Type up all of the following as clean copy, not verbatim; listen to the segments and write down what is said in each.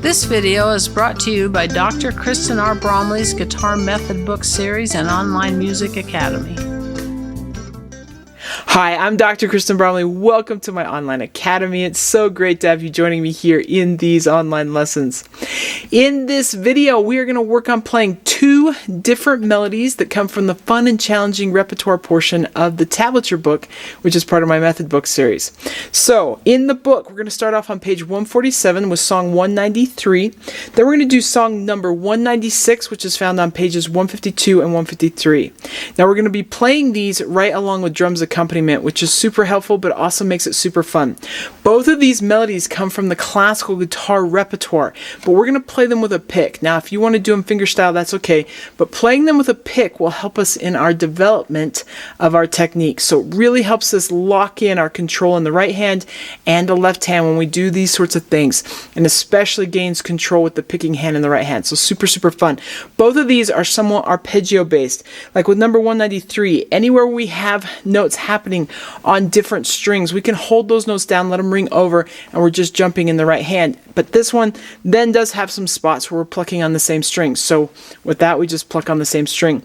This video is brought to you by Dr. Kristen R. Bromley's Guitar Method Book Series and Online Music Academy. Hi, I'm Dr. Kristen Bromley. Welcome to my online academy. It's so great to have you joining me here in these online lessons. In this video, we are going to work on playing two different melodies that come from the fun and challenging repertoire portion of the Tablature Book, which is part of my Method Book series. So, in the book, we're going to start off on page 147 with song 193. Then we're going to do song number 196, which is found on pages 152 and 153. Now, we're going to be playing these right along with drums accompaniment, which is super helpful but also makes it super fun. Both of these melodies come from the classical guitar repertoire, but we're going to play them with a pick. Now, if you want to do them fingerstyle, that's okay, but playing them with a pick will help us in our development of our technique. So it really helps us lock in our control in the right hand and the left hand when we do these sorts of things, and especially gains control with the picking hand in the right hand. So super, super fun. Both of these are somewhat arpeggio based. Like with number 193, anywhere we have notes happening on different strings, we can hold those notes down, let them ring over, and we're just jumping in the right hand. But this one then does have some spots where we're plucking on the same string. So with that, we just pluck on the same string.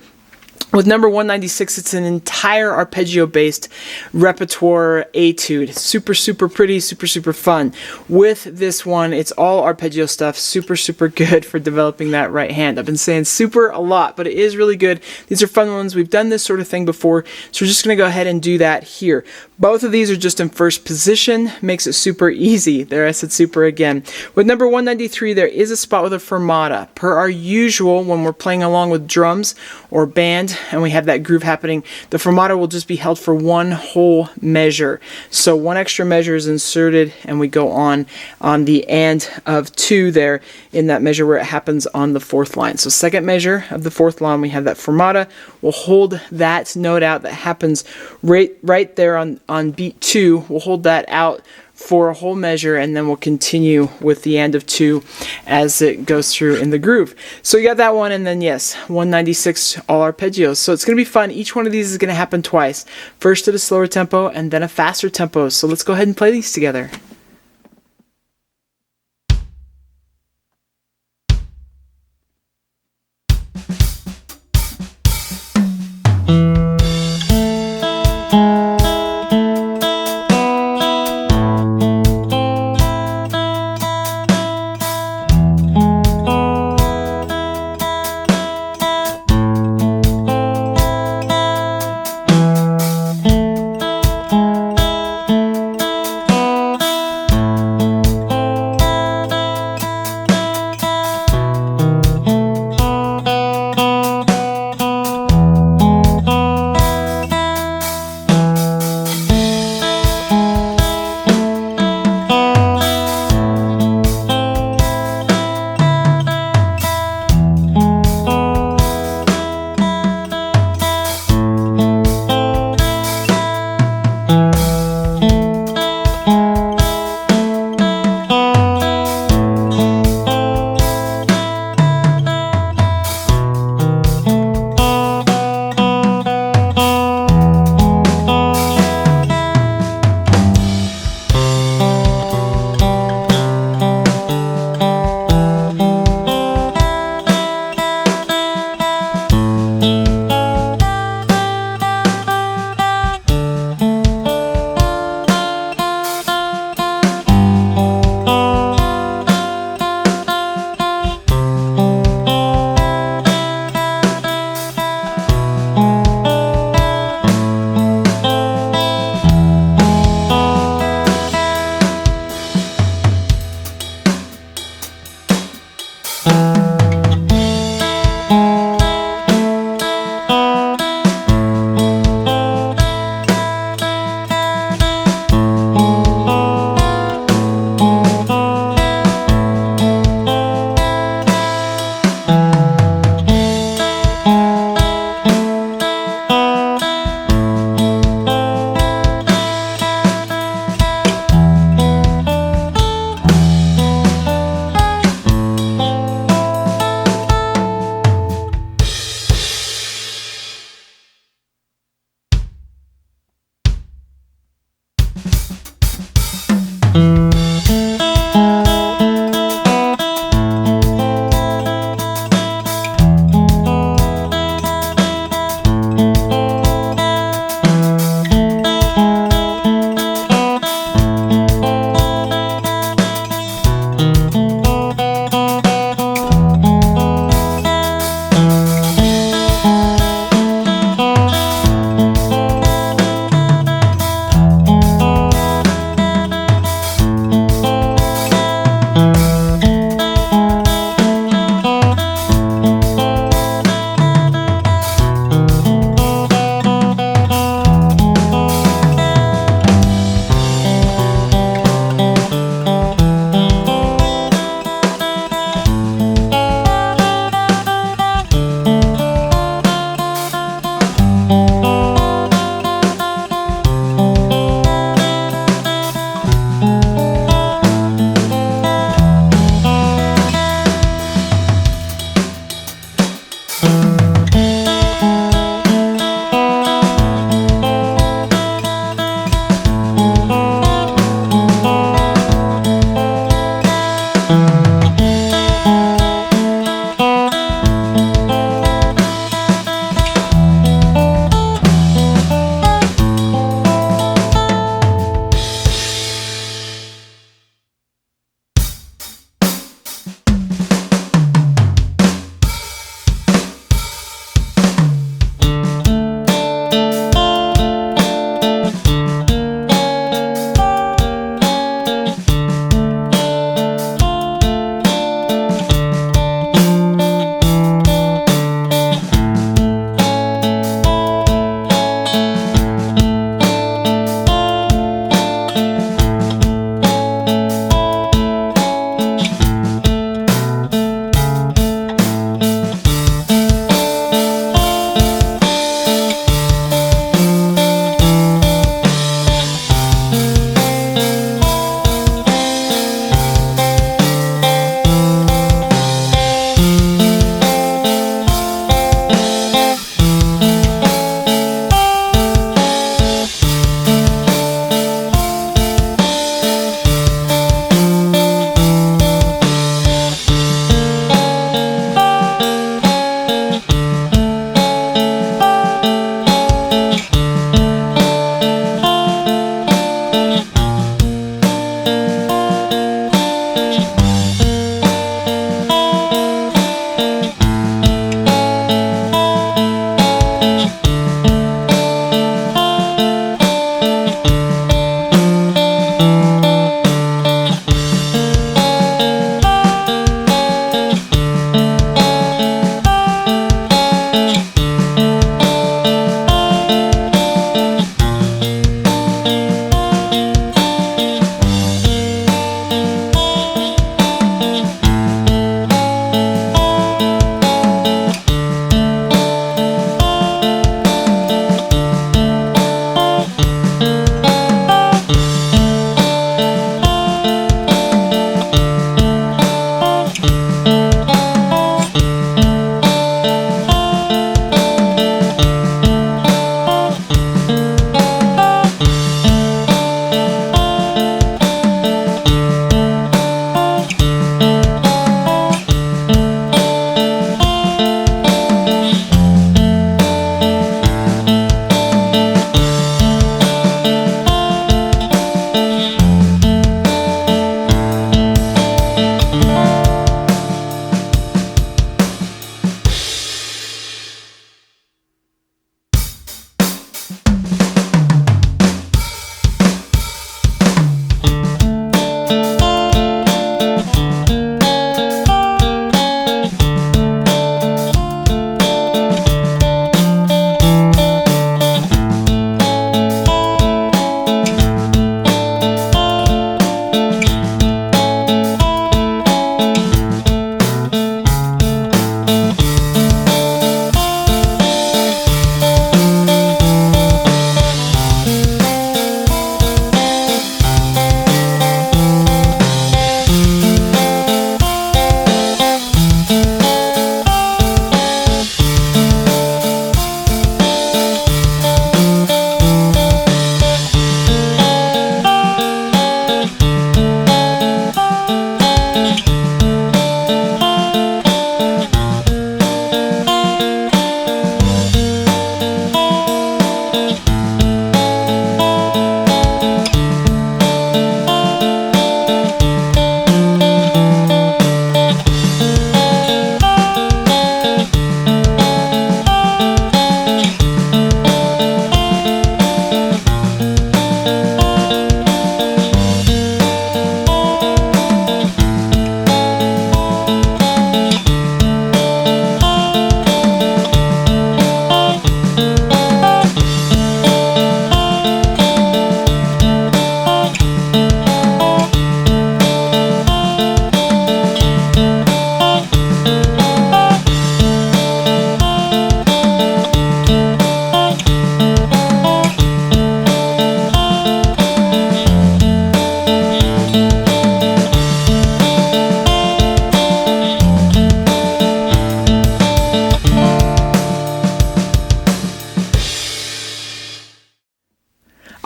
With number 196, it's an entire arpeggio-based repertoire etude. Super, super pretty, super, super fun. With this one, it's all arpeggio stuff. Super, super good for developing that right hand. I've been saying super a lot, but it is really good. These are fun ones. We've done this sort of thing before, so we're just going to go ahead and do that here. Both of these are just in first position. Makes it super easy. There, I said super again. With number 193, there is a spot with a fermata. Per our usual, when we're playing along with drums or band, and we have that groove happening, the fermata will just be held for one whole measure. So one extra measure is inserted, and we go on the and of two there in that measure where it happens on the fourth line. So second measure of the fourth line, we have that fermata. We'll hold that note out that happens right there on beat 2. We'll hold that out for a whole measure, and then we'll continue with the end of 2 as it goes through in the groove. So you got that one, and then yes, 196 all arpeggios. So it's going to be fun. Each one of these is going to happen twice. First at a slower tempo and then a faster tempo. So let's go ahead and play these together.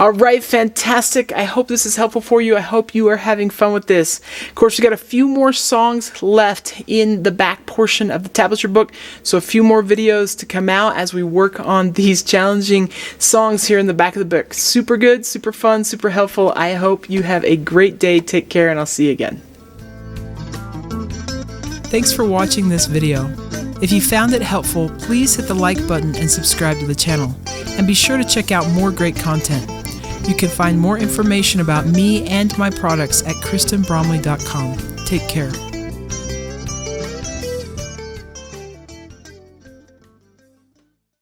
All right, fantastic. I hope this is helpful for you. I hope you are having fun with this. Of course, we got a few more songs left in the back portion of the Tablature book, so a few more videos to come out as we work on these challenging songs here in the back of the book. Super good, super fun, super helpful. I hope you have a great day. Take care, and I'll see you again. Thanks for watching this video. If you found it helpful, please hit the like button and subscribe to the channel. And be sure to check out more great content. You can find more information about me and my products at KristenBromley.com. Take care.